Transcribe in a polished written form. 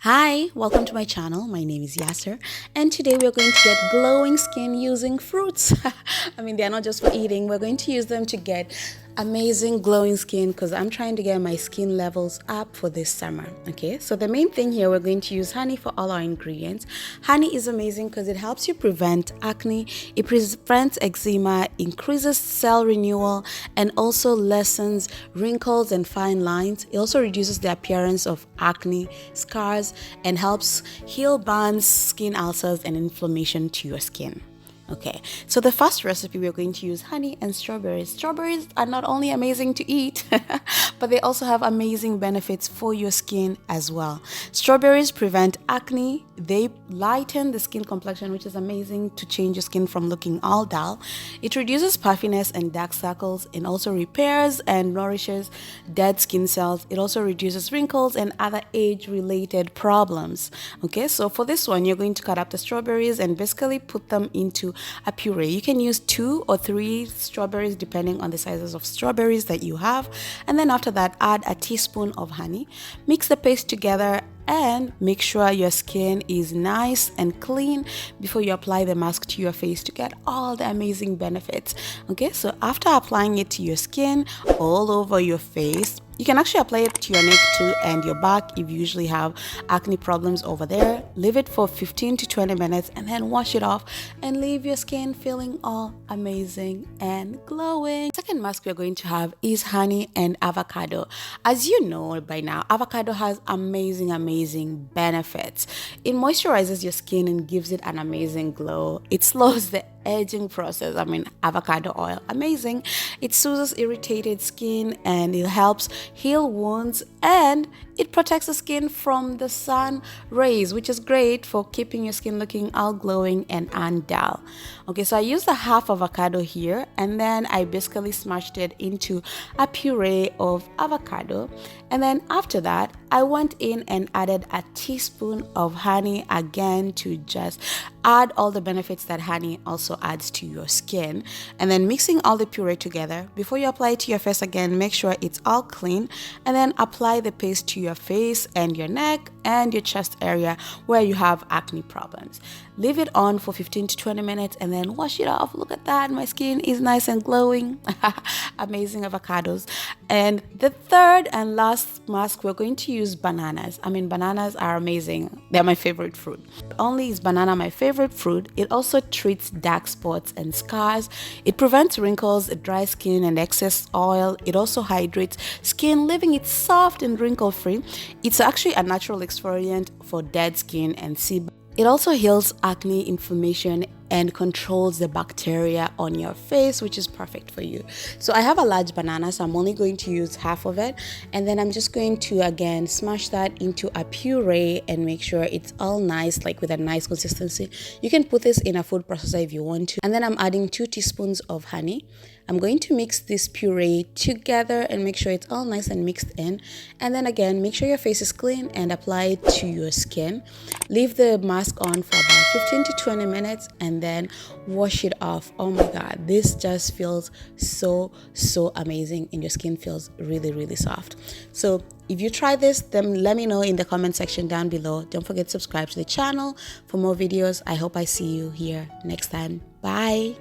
Hi, welcome to my channel. My name is Yasser, and today we're going to get glowing skin using fruits. They're not just for eating. We're going to use them to get amazing glowing skin because I'm trying to get my skin levels up for this summer. Okay, so the main thing here, we're going to use honey for all our ingredients. Honey is amazing because it helps you prevent acne, it prevents eczema, increases cell renewal, and also lessens wrinkles and fine lines. It also reduces the appearance of acne, scars, and helps heal burns, skin ulcers, and inflammation to your skin. Okay, so the first recipe, we're going to use honey and strawberries. Strawberries are not only amazing to eat, but they also have amazing benefits for your skin as well. Strawberries prevent acne, they lighten the skin complexion, which is amazing to change your skin from looking all dull. It reduces puffiness and dark circles, and also repairs and nourishes dead skin cells. It also reduces wrinkles and other age-related problems. Okay, so for this one, you're going to cut up the strawberries and basically put them into a puree. You can use 2 or 3 strawberries depending on the sizes of strawberries that you have, and then after that add a teaspoon of honey. Mix the paste together and make sure your skin is nice and clean before you apply the mask to your face to get all the amazing benefits. Okay, so after applying it to your skin all over your face, you can actually apply it to your neck too and your back if you usually have acne problems over there. Leave it for 15 to 20 minutes and then wash it off and leave your skin feeling all amazing and glowing. Second mask we're going to have is honey and avocado. As you know by now, avocado has amazing benefits. It moisturizes your skin and gives it an amazing glow. It slows the aging process. Avocado oil, amazing. It soothes irritated skin and it helps heal wounds, and it protects the skin from the sun rays, which is great for keeping your skin looking all glowing and undull. Okay, so I used a half avocado here, and then I basically smashed it into a puree of avocado, and then after that I went in and added a teaspoon of honey again to just add all the benefits that honey also adds to your skin, and then mixing all the puree together. Before you apply it to your face again, make sure it's all clean, and then apply the paste to your face and your neck and your chest area where you have acne problems. Leave it on for 15 to 20 minutes and then wash it off. Look at that, my skin is nice and glowing. Amazing avocados. And the third and last mask, we're going to use bananas. Bananas are amazing. They're my favorite fruit. Not only is banana my favorite fruit, it also treats dark spots and scars. It prevents wrinkles, dry skin, and excess oil. It also hydrates skin, leaving it soft and wrinkle-free. It's actually a natural exfoliant for dead skin and sebum. It also heals acne, inflammation, and controls the bacteria on your face, which is perfect for you. So I have a large banana, so I'm only going to use half of it, and then I'm just going to again smash that into a puree and make sure it's all nice, like with a nice consistency. You can put this in a food processor if you want to. And then I'm adding 2 teaspoons of honey. I'm going to mix this puree together and make sure it's all nice and mixed in, and then again make sure your face is clean and apply it to your skin. Leave the mask on for about 15 to 20 minutes and then wash it off. Oh my god, this just feels so amazing, and your skin feels really soft. So if you try this, then let me know in the comment section down below. Don't forget to subscribe to the channel for more videos. I hope I see you here next time. Bye.